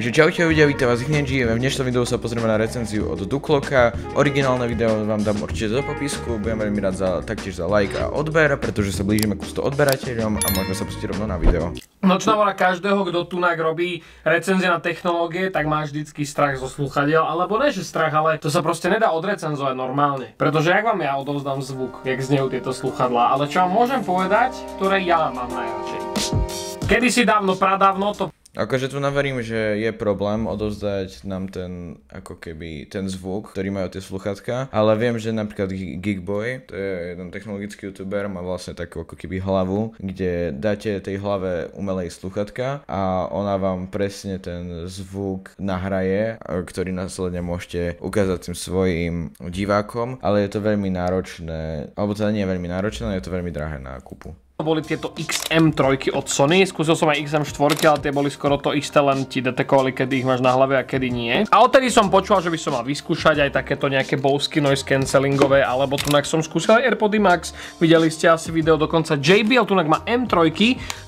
Takže čaute ľudia, vítam vás hneď, v dnešnom videu sa pozrieme na recenziu od Duclocka. Originálne video vám dám určite do popisku, budem veľmi rád taktiež za like a odber, pretože sa blížime k 100 odberateľom a môžeme sa pustiť rovno na video. Nočná mora každého, kto tunak robí recenzie na technológie, tak má vždycky strach zo slúchadiel, alebo ne že strach, ale to sa proste nedá odrecenzovať normálne. Pretože jak vám ja odovzdám zvuk, jak znejú tieto slúchadlá, ale čo vám môžem povedať, ktoré ja mám najradšej. Kedysi dávno, pradávno to... Akože tu naverím, že je problém odovzdať nám ten, ako keby, ten zvuk, ktorý majú tie sluchatka, ale viem, že napríklad Geekboy, to je jeden technologický youtuber, má vlastne takú ako keby hlavu, kde dáte tej hlave umelej sluchatka a ona vám presne ten zvuk nahraje, ktorý následne môžete ukázať tým svojim divákom, ale je to veľmi náročné, alebo teda nie je veľmi náročné, je to veľmi drahé na kúpu. Boli tieto XM3 od Sony, skúsil som aj XM4, ale tie boli skoro to isté, len ti detekovali, kedy ich máš na hlave a kedy nie. A odtedy som počul, že by som mal vyskúšať aj takéto nejaké Bosky noise cancellingové, alebo tunak som skúsil aj AirPody Max, videli ste asi video, dokonca JBL tunak má M3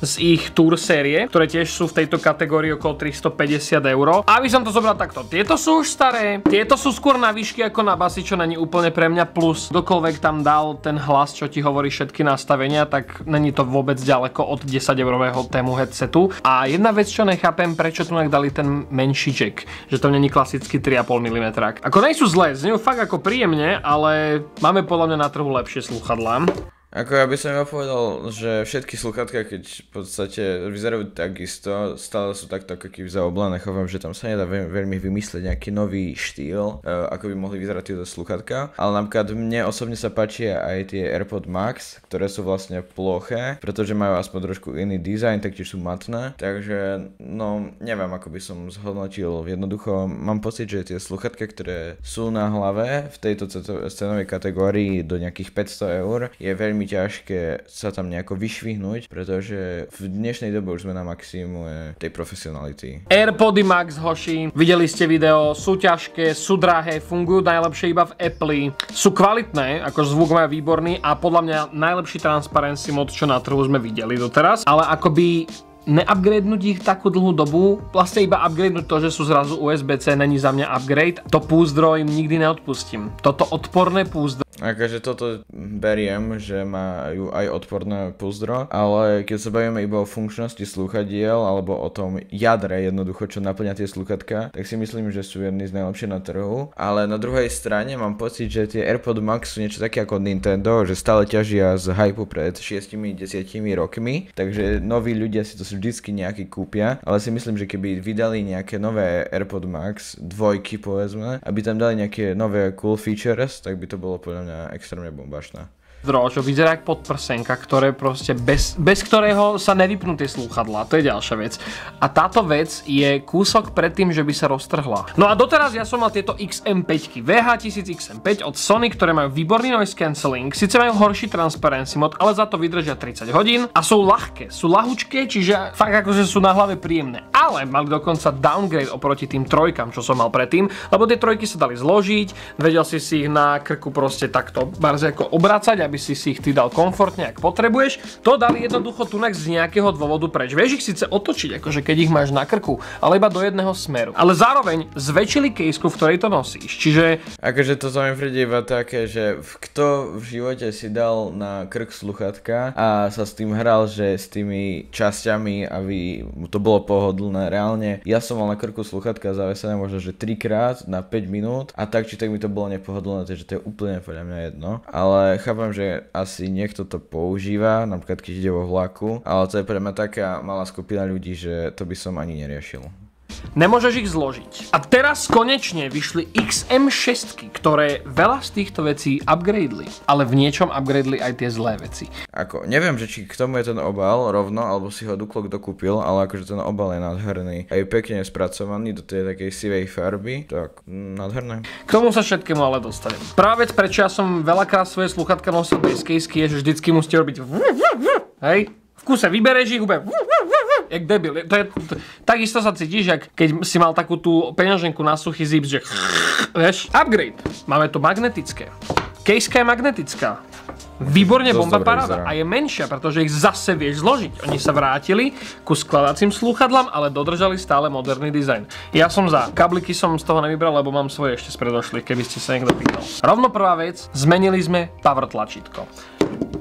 z ich Tour série, ktoré tiež sú v tejto kategórii okolo 350 €. A aby som to zobral takto, tieto sú už staré, tieto sú skôr na výšky ako na basy, čo není úplne pre mňa plus. Kdokoľvek tam dal ten hlas, čo ti hovorí všetky nastavenia, tak není to vôbec ďaleko od 10 € tému headsetu. A jedna vec, čo nechápem, prečo tu dali ten menší jack, že to není klasický 3,5 mm. Ako nejsú zlé, znejú fakt ako príjemne, ale máme podľa mňa na trhu lepšie slúchadlá. Ako ja by som iba povedal, že všetky sluchatka, keď v podstate vyzerajú takisto, stále sú takto ako keby zaoblené, chápem, že tam sa nedá veľmi vymyslieť nejaký nový štýl, ako by mohli vyzerať tieto sluchatka, ale napríklad mne osobne sa páčia aj tie AirPod Max, ktoré sú vlastne ploché, pretože majú aspoň trošku iný dizajn, taktiež sú matné, takže no neviem, ako by som zhodnotil, jednoducho mám pocit, že tie sluchatka, ktoré sú na hlave v tejto cenovej kategórii do nejakých 500 € je veľmi ťažké sa tam nejako vyšvihnúť, pretože v dnešnej dobe už sme na maximum tej profesionality. AirPody Max, hoši, videli ste video, sú ťažké, sú drahé, fungujú najlepšie iba v Apple, sú kvalitné, ako zvuk majú výborný a podľa mňa najlepší transparency mod, čo na trhu sme videli doteraz, ale akoby neupgradenúť ich takú dlhú dobu, vlastne iba upgradenúť to, že sú zrazu USB-C, není za mňa upgrade, to púzdro im nikdy neodpustím. Toto odporné púzdro. Akože toto beriem, že majú aj odporné púzdro, ale keď sa bavíme iba o funkčnosti slúchadiel alebo o tom jadre jednoducho, čo naplňa tie slúchatka, tak si myslím, že sú jedni z najlepších na trhu, ale na druhej strane mám pocit, že tie AirPod Max sú niečo také ako Nintendo, že stále ťažia z hypu pred 6-10 rokmi, takže noví ľudia si to vždycky nejaký kúpia, ale si myslím, že keby vydali nejaké nové AirPod Max, dvojky povedzme, aby tam dali nejaké nové cool features, tak by to bolo podľa mňa extrémne bombačné. Čo vyzerá ako podprsenka, ktoré proste bez ktorého sa nevypnú tie slúchadlá, to je ďalšia vec. A táto vec je kúsok pred tým, že by sa roztrhla. No a doteraz ja som mal tieto XM5, VH1000 XM5 od Sony, ktoré majú výborný noise cancelling, síce majú horší transparency mod, ale za to vydržia 30 hodín a sú ľahké, sú ľahučké, čiže fakt akože sú na hlave príjemné. Ale mali dokonca downgrade oproti tým trojkám, čo som mal predtým, lebo tie trojky sa dali zložiť, vedel si ich na krku proste takto barze ako obracať, aby si ich ty dal komfortne, ak potrebuješ. To dali jednoducho tunak z nejakého dôvodu preč. Vieš ich síce otočiť, akože keď ich máš na krku, ale iba do jedného smeru. Ale zároveň zväčšili kejsku, v ktorej to nosíš. Čiže... Akože to sa mi príde iba také, že kto v živote si dal na krk sluchatka a sa s tým hral, že s tými časťami, aby to bolo pohodlné. Reálne, ja som mal na krku sluchatka zavesené možno, že 3-krát na 5 minút a tak či tak mi to bolo nepohodlné, takže to je úplne podľa mňa jedno. Ale chápem, že asi niekto to používa, napríklad keď ide vo vlaku, ale to je pre mňa taká malá skupina ľudí, že to by som ani neriešil. Nemôžeš ich zložiť. A teraz konečne vyšli XM6, ktoré veľa z týchto vecí upgradeli, ale v niečom upgradeli aj tie zlé veci. Ako, neviem, že či k tomu je ten obal rovno, alebo si ho Duclock dokúpil, ale akože ten obal je nádherný. A je pekne spracovaný do tej takej sivej farby, tak nádherné. K tomu sa všetkému ale dostanem. Prvá vec, prečo ja som veľakrát svoje sluchatka nosil bez kejsky, je, že vždycky musíte robiť hej, v kuse vybereš ich úplne jak debil. Takisto sa cítiš, jak keď si mal takú tú peňaženku na suchý zip, že vieš, upgrade. Máme to magnetické. Kejska je magnetická. Výborne, bomba dobre paráda. vyzerá. A je menšia, pretože ich zase vieš zložiť. Oni sa vrátili ku skladacím slúchadlám, ale dodržali stále moderný dizajn. Ja som za. Kabliky som z toho nevybral, lebo mám svoje ešte z predošlých, keby ste sa niekto pýtal. Rovno prvá vec, zmenili sme power tlačítko.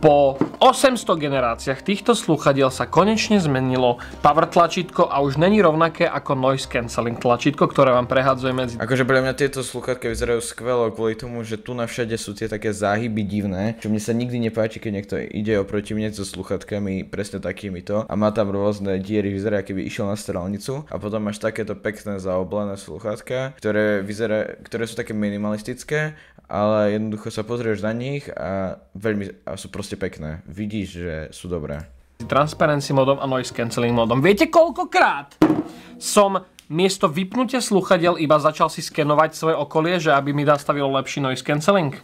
Po 800 generáciách týchto slúchadiel sa konečne zmenilo power tlačítko a už není rovnaké ako noise cancelling tlačítko, ktoré vám prehadzuje medzi... Akože pre mňa tieto slúchadka vyzerajú skvelo kvôli tomu, že tu na všade sú tie také záhyby divné, čo mne sa nikdy nepáči, keď niekto ide oproti mne so slúchadkami presne takýmito a má tam rôzne diery, vyzerá, keby išiel na strelnicu a potom máš takéto pekné zaoblené slúchadka, ktoré sú také minimalistické, ale jednoducho sa pozrieš na nich a sú proste pekné. Vidíš, že sú dobré. Transparency modom a noise cancelling modom. Viete, koľkokrát som miesto vypnutia slúchadiel iba začal si skenovať svoje okolie, že aby mi nastavilo lepší noise cancelling?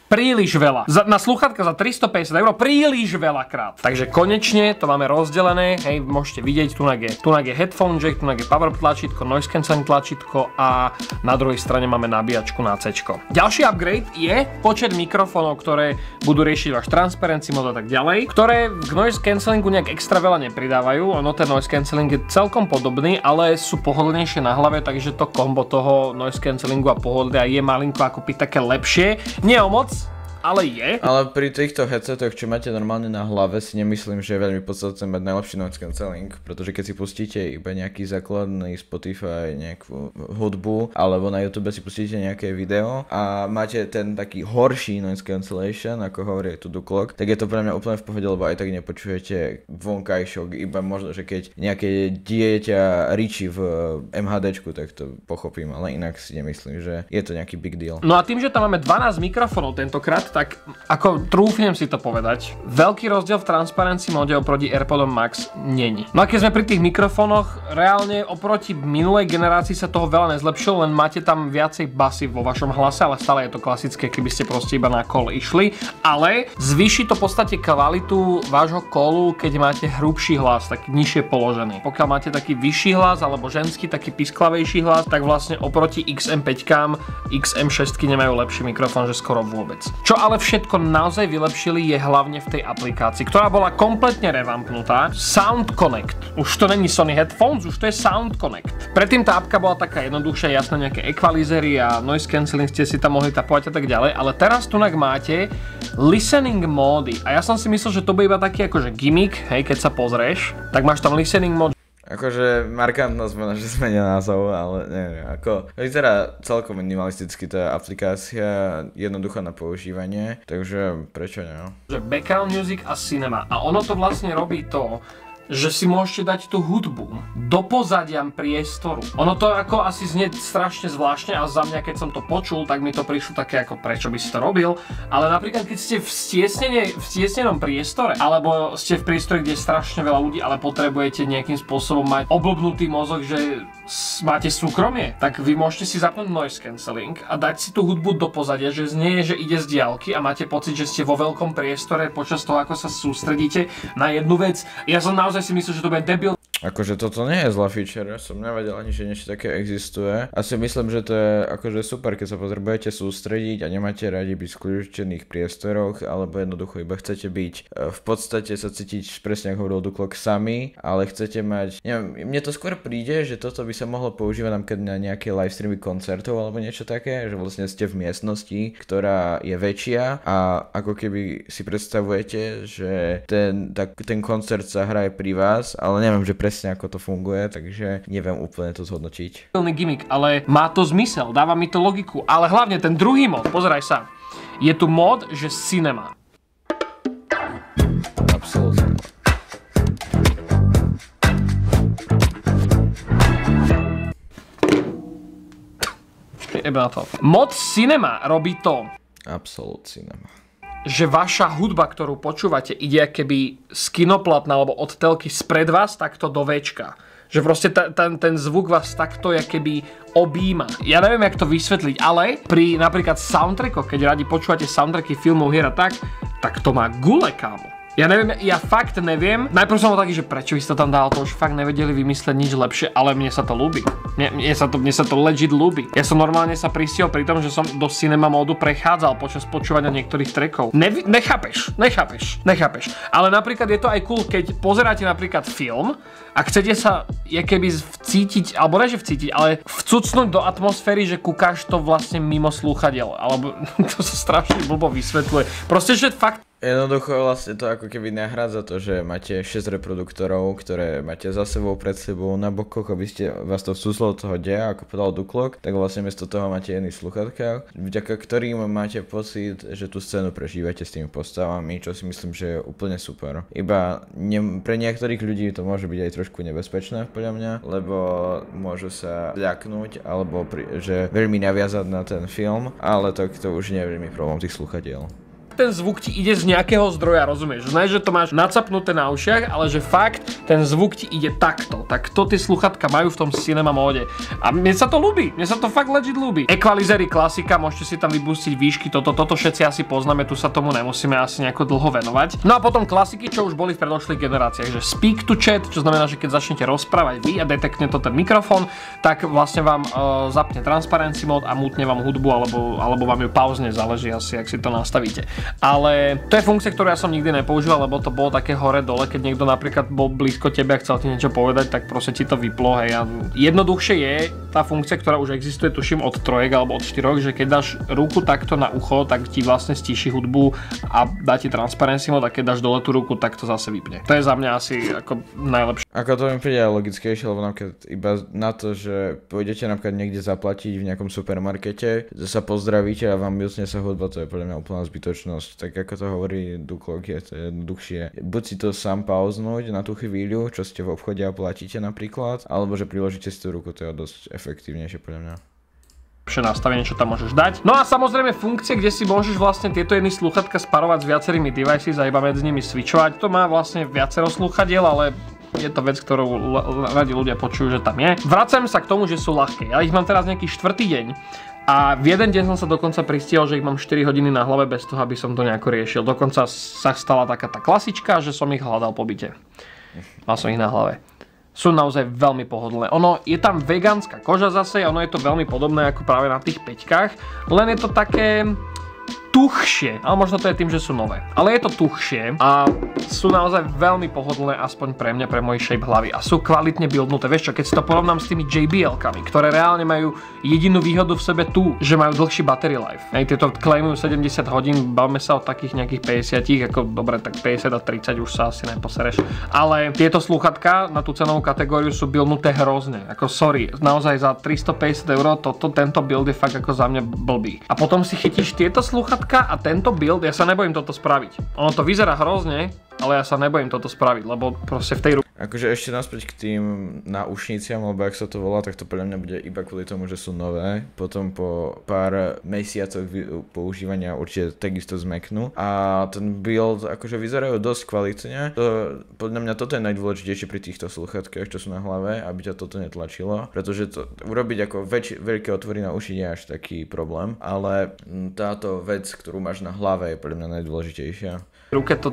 Príliš veľa. Na slúchadka za 350 € príliš veľakrát. Takže konečne to máme rozdelené. Hej, môžete vidieť, tunak je headphone jack, tunak je power tlačítko, noise cancelling tlačítko a na druhej strane máme nabíjačku na C. Ďalší upgrade je počet mikrofónov, ktoré budú riešiť váš transparency mod a tak ďalej, ktoré k noise cancellingu nejak extra veľa nepridávajú. Ono ten noise cancelling je celkom podobný, ale sú pohodlnejšie na hlave, takže to kombo toho noise cancellingu a pohodlia je malinko ako také lepšie. Nie o moc, ale je. Ale pri týchto headsetoch, čo máte normálne na hlave, si nemyslím, že je veľmi podstatné mať najlepší noise cancelling, pretože keď si pustíte iba nejaký základný Spotify, nejakú hudbu, alebo na YouTube si pustíte nejaké video a máte ten taký horší noise cancellation, ako hovorí tu Duklok, tak je to pre mňa úplne v pohode, lebo aj tak nepočujete vonkajšok, iba možno, že keď nejaké dieťa ričí v MHDčku, tak to pochopím, ale inak si nemyslím, že je to nejaký big deal. No a tým, že tam máme 12 mikrofónov tentokrát, tak ako trúfnem si to povedať, veľký rozdiel v transparency mode oproti AirPodom Max není. No a keď sme pri tých mikrofónoch, reálne oproti minulej generácii sa toho veľa nezlepšilo, len máte tam viacej basy vo vašom hlase, ale stále je to klasické, keby ste proste iba na call išli, ale zvýši to v podstate kvalitu vášho callu, keď máte hrubší hlas, taký nižšie položený. Pokiaľ máte taký vyšší hlas alebo ženský taký pisklavejší hlas, tak vlastne oproti XM5-kám XM6 nemajú lepší mikrofón, že skoro vôbec. Čo ale všetko naozaj vylepšili je hlavne v tej aplikácii, ktorá bola kompletne revampnutá. Sound Connect. Už to není Sony Headphones, už to je Sound Connect. Predtým tá apka bola taká jednoduchšia, jasné nejaké equalizery a noise cancelling ste si tam mohli tapovať a tak ďalej, ale teraz tunak máte listening módy. A ja som si myslel, že to bude iba taký akože gimmick, hej, keď sa pozrieš, tak máš tam listening mód. Akože markantná zmena, že zmenia názov, ale neviem, ako vyzerá celkom minimalisticky tá aplikácia, jednoduchá na používanie, takže prečo nie? Že background music a cinema. A ono to vlastne robí to, že si môžete dať tú hudbu do pozadia priestoru. Ono to ako asi znie strašne zvláštne a za mňa, keď som to počul, tak mi to prišlo také ako prečo by si to robil. Ale napríklad, keď ste v stiesnenom priestore, alebo ste v priestore, kde je strašne veľa ľudí, ale potrebujete nejakým spôsobom mať oblbnutý mozog, že máte súkromie, tak vy môžete si zapnúť noise cancelling a dať si tú hudbu do pozadia, že znie, že ide z diaľky a máte pocit, že ste vo veľkom priestore počas toho, ako sa sústredíte na jednu vec. Ja som naozaj si myslel, že to bude debil. Akože toto nie je zlá feature, ja som nevedel ani, že niečo také existuje. Asi myslím, že to je akože super, keď sa potrebujete sústrediť a nemáte radi byť v skľúčených priestoroch, alebo jednoducho iba chcete byť v podstate sa cítiť, presne ako hovoril Duklok, sami, ale chcete mať, neviem, mne to skôr príde, že toto by sa mohlo používať napríklad na nejaké livestreamy koncertov alebo niečo také, že vlastne ste v miestnosti, ktorá je väčšia a ako keby si predstavujete, že ten koncert sa hraje pri vás, ale neviem, že presne ako to funguje, takže neviem úplne to zhodnotiť. Gimmick, ale má to zmysel, dáva mi to logiku, ale hlavne ten druhý mod, pozeraj sa, je tu mod, že cinema. Absolutne. Mod cinema robí to, Absolute Cinema, že vaša hudba, ktorú počúvate, ide keby z kinoplatna alebo od telky spred vás takto do Včka. Že proste ten zvuk vás takto keby objíma. Ja neviem, jak to vysvetliť, ale pri napríklad soundtrackoch, keď radi počúvate soundtracky filmov, hier a tak to má gule, kámo. Ja neviem, ja fakt neviem. Najprv som bol taký, že prečo by si to tam dal, to už fakt nevedeli vymysleť nič lepšie, ale mne sa to ľúbi. Mne sa to legit ľúbi. Ja som normálne sa pristihol pri tom, že som do cinema módu prechádzal počas počúvania niektorých trackov. Nechápeš. Ale napríklad je to aj cool, keď pozeráte napríklad film a chcete sa keby vcítiť, alebo ne že vcítiť, ale vcucnúť do atmosféry, že kúkáš to vlastne mimo slúchadiel, alebo to sa strašne blbo vysvetľuje. Proste, že fakt jednoducho vlastne to ako keby nahrádza to, že máte 6 reproduktorov, ktoré máte za sebou, pred sebou, na bokoch, aby ste vás to vcúslo od toho deja, ako povedal Duklok, tak vlastne miesto toho máte jedný sluchatka, vďaka ktorým máte pocit, že tú scénu prežívate s tými postavami, čo si myslím, že je úplne super. Iba pre niektorých ľudí to môže byť aj trošku nebezpečné podľa mňa, lebo môžu sa ľaknúť, alebo že veľmi naviazať na ten film, ale to už nie je veľmi problém tých sluchadiel. Ten zvuk ti ide z nejakého zdroja, rozumieš? Znaš, že to máš nacapnuté na ušiach, ale že fakt ten zvuk ti ide takto. Tak to tie sluchatka majú v tom cinema móde. A mne sa to ľúbi, mne sa to fakt legit ľúbi. Equalizery klasika, môžete si tam vypustiť výšky, toto všetci asi poznáme, tu sa tomu nemusíme asi nejako dlho venovať. No a potom klasiky, čo už boli v predošlých generáciách, že speak to chat, čo znamená, že keď začnete rozprávať vy a detekne to ten mikrofón, tak vlastne vám zapne transparency mód a mutne vám hudbu alebo vám ju pauzne, záleží asi, ak si to nastavíte. Ale to je funkcia, ktorú ja som nikdy nepoužíval, lebo to bolo také hore-dole, keď niekto napríklad bol blízko tebe a chcel ti niečo povedať, tak proste ti to vyplo, hej. A jednoduchšie je tá funkcia, ktorá už existuje, tuším od 3 alebo od 4, že keď dáš ruku takto na ucho, tak ti vlastne stíši hudbu a dá ti transparency mode, a keď dáš dole tú ruku, tak to zase vypne. To je za mňa asi ako najlepšie. Ako to mi príde aj logickejšie, lebo napríklad iba na to, že pôjdete napríklad niekde zaplatiť v nejakom supermarkete, že sa pozdravíte a vám mutne sa hudba, to je podľa mňa úplná zbytočnosť. Tak ako to hovorí Duklok, je to jednoduchšie. Buď si to sám pauznúť na tú chvíľu, čo ste v obchode a platíte napríklad, alebo že priložíte si tú ruku, to je dosť efektívnejšie podľa mňa. Nastavenie, čo tam môžeš dať. No a samozrejme funkcie, kde si môžeš vlastne tieto jedny slúchatka sparovať s viacerými devices a iba medzi nimi switchovať. To má vlastne viacero slúchadiel, ale je to vec, ktorú radi ľudia počujú, že tam je. Vracam sa k tomu, že sú ľahké. Ja ich mám teraz nejaký 4. deň. A v jeden deň som sa dokonca pristihol, že ich mám 4 hodiny na hlave bez toho, aby som to nejako riešil. Dokonca sa stala taká tá klasička, že som ich hľadal po byte. Mal som ich na hlave. Sú naozaj veľmi pohodlné. Ono je tam vegánska koža zase, ono je to veľmi podobné ako práve na tých peťkách, len je to také tuchšie, ale možno to je tým, že sú nové. Ale je to tuchšie a sú naozaj veľmi pohodlné, aspoň pre mňa, pre môj shape hlavy. A sú kvalitne buildnuté. Vieš čo, keď si to porovnám s tými JBL-kami, ktoré reálne majú jedinú výhodu v sebe tu, že majú dlhší battery life. Hej, tieto claimujú 70 hodín, bavme sa o takých nejakých 50, ako dobre, tak 50 a 30 už sa asi neposereš. Ale tieto slúchatka na tú cenovú kategóriu sú buildnuté hrozne. Ako sorry, naozaj za 350 €, tento build je fakt ako za mňa blbý. A potom si chytíš tieto slúchatka a tento build, ja sa nebojím toto spraviť. Ono to vyzerá hrozne, ale ja sa nebojím toto spraviť, lebo proste v tej ruke. Akože ešte naspäť k tým náušniciam, alebo ak sa to volá, tak to podľa mňa bude iba kvôli tomu, že sú nové. Potom po pár mesiacoch používania určite takisto zmeknú. A ten build akože vyzerajú dosť kvalitne. Podľa mňa toto je najdôležitejšie pri týchto slúchatkách, čo sú na hlave, aby ťa toto netlačilo. Pretože to urobiť ako veľké otvory na uši nie je až taký problém. Ale táto vec, ktorú máš na hlave, je podľa mňa najdôležitejšia. Ruke to...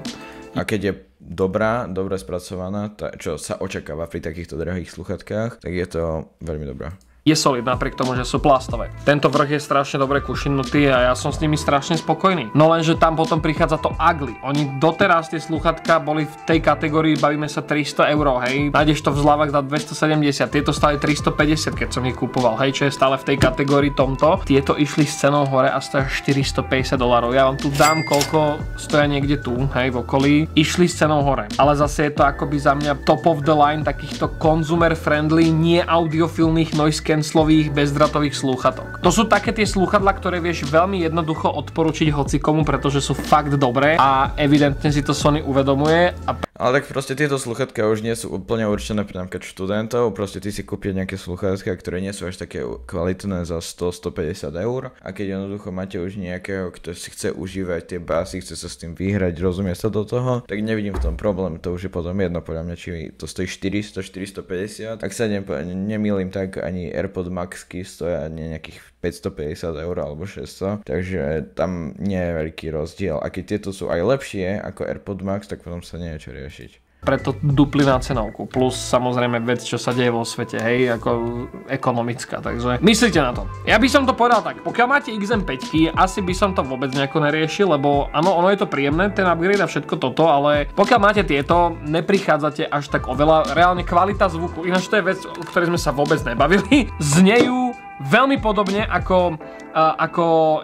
A keď je dobre spracovaná, čo sa očakáva pri takýchto drahých sluchatkách, tak je to veľmi dobré. Je solid napriek tomu, že sú plastové. Tento vrch je strašne dobre kušinutý a ja som s nimi strašne spokojný. No lenže tam potom prichádza to ugly. Oni doteraz tie slúchatka boli v tej kategórii, bavíme sa 300 €, hej. Nájdeš to v zľavách za 270, tieto stali 350, keď som ich kupoval, hej, čo je stále v tej kategórii tomto. Tieto išli s cenou hore a stoja $450. Ja vám tu dám, koľko stoja niekde tu, hej, v okolí. Išli s cenou hore. Ale zase je to akoby za mňa top of the line takýchto consumer friendly, nie audiofilných noise cancelových bezdrátových slúchatok. To sú také tie slúchadlá, ktoré vieš veľmi jednoducho odporučiť hocikomu, pretože sú fakt dobré a evidentne si to Sony uvedomuje. Ale tak proste tieto slúchatka už nie sú úplne určené pre napríklad študentov, proste ty si kúpia nejaké slúchatka, ktoré nie sú až také kvalitné za 100-150 € a keď jednoducho máte už nejakého, kto si chce užívať tie basy, chce sa s tým vyhrať, rozumie sa do toho, tak nevidím v tom problém, to už je potom jedno podľa mňa, či to stojí 400-450, tak sa nemýlim, tak ani AirPod Maxky stoja nejakých 550 € alebo 600, takže tam nie je veľký rozdiel. A keď tieto sú aj lepšie ako AirPod Max, tak potom sa nie je čo riešiť. Preto dupli na cenovku, plus samozrejme vec, čo sa deje vo svete, hej, ako ekonomická, takže myslíte na to. Ja by som to povedal tak, pokiaľ máte XM5, asi by som to vôbec nejako neriešil, lebo áno, ono je to príjemné, ten upgrade a všetko toto, ale pokiaľ máte tieto, neprichádzate až tak oveľa, reálne kvalita zvuku, ináč to je vec, o ktorej sme sa vôbec nebavili, znejú veľmi podobne ako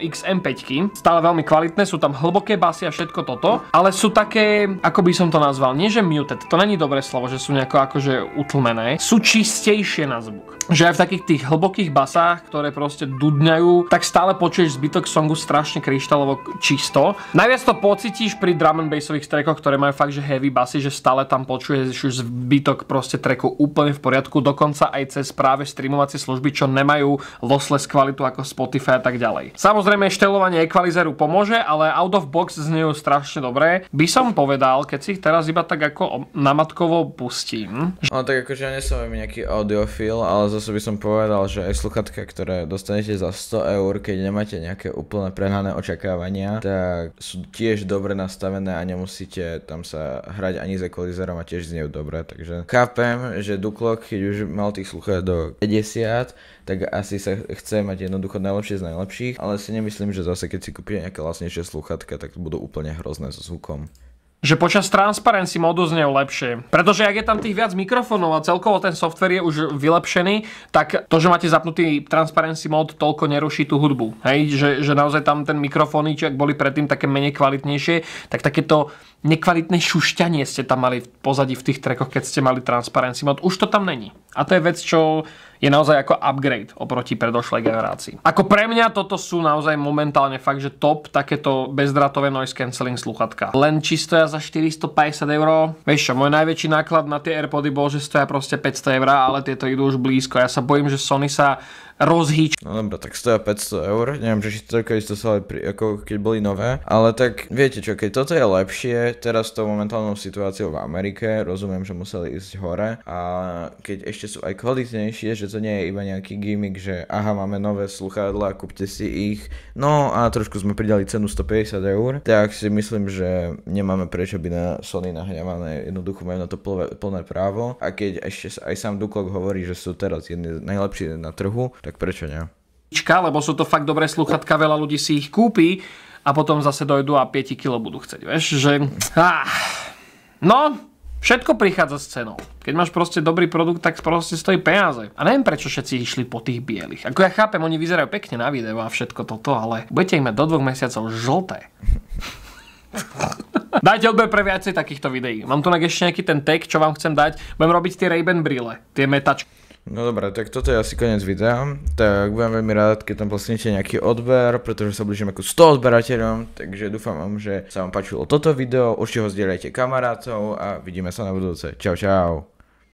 XM5, stále veľmi kvalitné, sú tam hlboké basy a všetko toto, ale sú také, ako by som to nazval, nie že muted, to není dobré slovo, že sú nejako akože utlmené, sú čistejšie na zvuk. Že aj v takých tých hlbokých basách, ktoré proste dudňajú, tak stále počuješ zbytok songu strašne kryštálovo čisto. Najviac to pocítiš pri drum and bassových trackoch, ktoré majú fakt, že heavy basy, že stále tam počuješ už zbytok proste tracku úplne v poriadku, dokonca aj cez práve streamovacie služby, čo nemajú lossless kvalitu ako Spotify a tak ďalej. Samozrejme, štelovanie equalizeru pomôže, ale out of box znejú strašne dobré. By som povedal, keď si ich teraz iba tak ako namatkovo pustím. No tak akože ja nesom nejaký audiofil, ale zase by som povedal, že aj sluchatka, ktoré dostanete za 100 €, keď nemáte nejaké úplne prehnané očakávania, tak sú tiež dobre nastavené a nemusíte tam sa hrať ani s equalizerom a tiež znejú dobre, takže chápem, že Duklok, keď už mal tých sluchat do 50, tak asi sa chce mať jednoducho najlepšie z najlepších, ale si nemyslím, že zase keď si kúpite nejaké lacnejšie sluchatka, tak budú úplne hrozné so zvukom. Že počas transparency modu znejú lepšie. Pretože ak je tam tých viac mikrofónov a celkovo ten software je už vylepšený, tak to, že máte zapnutý transparency mod, toľko neruší tú hudbu. Hej, že naozaj tam ten mikrofóny, či ak boli predtým také menej kvalitnejšie, tak takéto nekvalitné šušťanie ste tam mali v pozadí v tých trackoch, keď ste mali transparency mod. Už to tam není. A to je vec, čo je naozaj ako upgrade oproti predošlej generácii. Ako pre mňa toto sú naozaj momentálne fakt, že top takéto bezdrátové noise cancelling sluchatka. Len či stoja za 450 €. Vieš čo, môj najväčší náklad na tie AirPody bol, že stoja proste 500 €, ale tieto idú už blízko. Ja sa bojím, že Sony sa rozhýč. No dobré, tak stoja 500 €, neviem, že to sa ako keď boli nové, ale tak viete čo, keď toto je lepšie, teraz s tou momentálnou situáciou v Amerike, rozumiem, že museli ísť hore a keď ešte sú aj kvalitnejšie, že to nie je iba nejaký gimmick, že aha, máme nové sluchadlá, kúpte si ich, no a trošku sme pridali cenu 150 €, tak si myslím, že nemáme prečo byť na Sony nahňavané, jednoducho majú na to plné právo a keď ešte aj sám Duklok hovorí, že sú teraz jedni najlepšie na trhu, tak prečo nie? Lebo sú to fakt dobré sluchatka, veľa ľudí si ich kúpi a potom zase dojdú a 5 kg budú chcieť, vieš, že... No, všetko prichádza s cenou. Keď máš proste dobrý produkt, tak proste stojí peniaze. A neviem, prečo všetci išli po tých bielých. Ako ja chápem, oni vyzerajú pekne na videu a všetko toto, ale budete ich mať do 2 mesiacov žlté. Dajte odber pre viacej takýchto videí. Mám tu ešte nejaký ten tag, čo vám chcem dať. Budem robiť tie Ray-Ban brýle, tie metačky. No dobré, tak toto je asi koniec videa, tak budem veľmi rád, keď tam posnete nejaký odber, pretože sa blížim ako 100 odberateľom, takže dúfam vám, že sa vám páčilo toto video, určite ho zdieľajte kamarátov a vidíme sa na budúce. Čau, čau.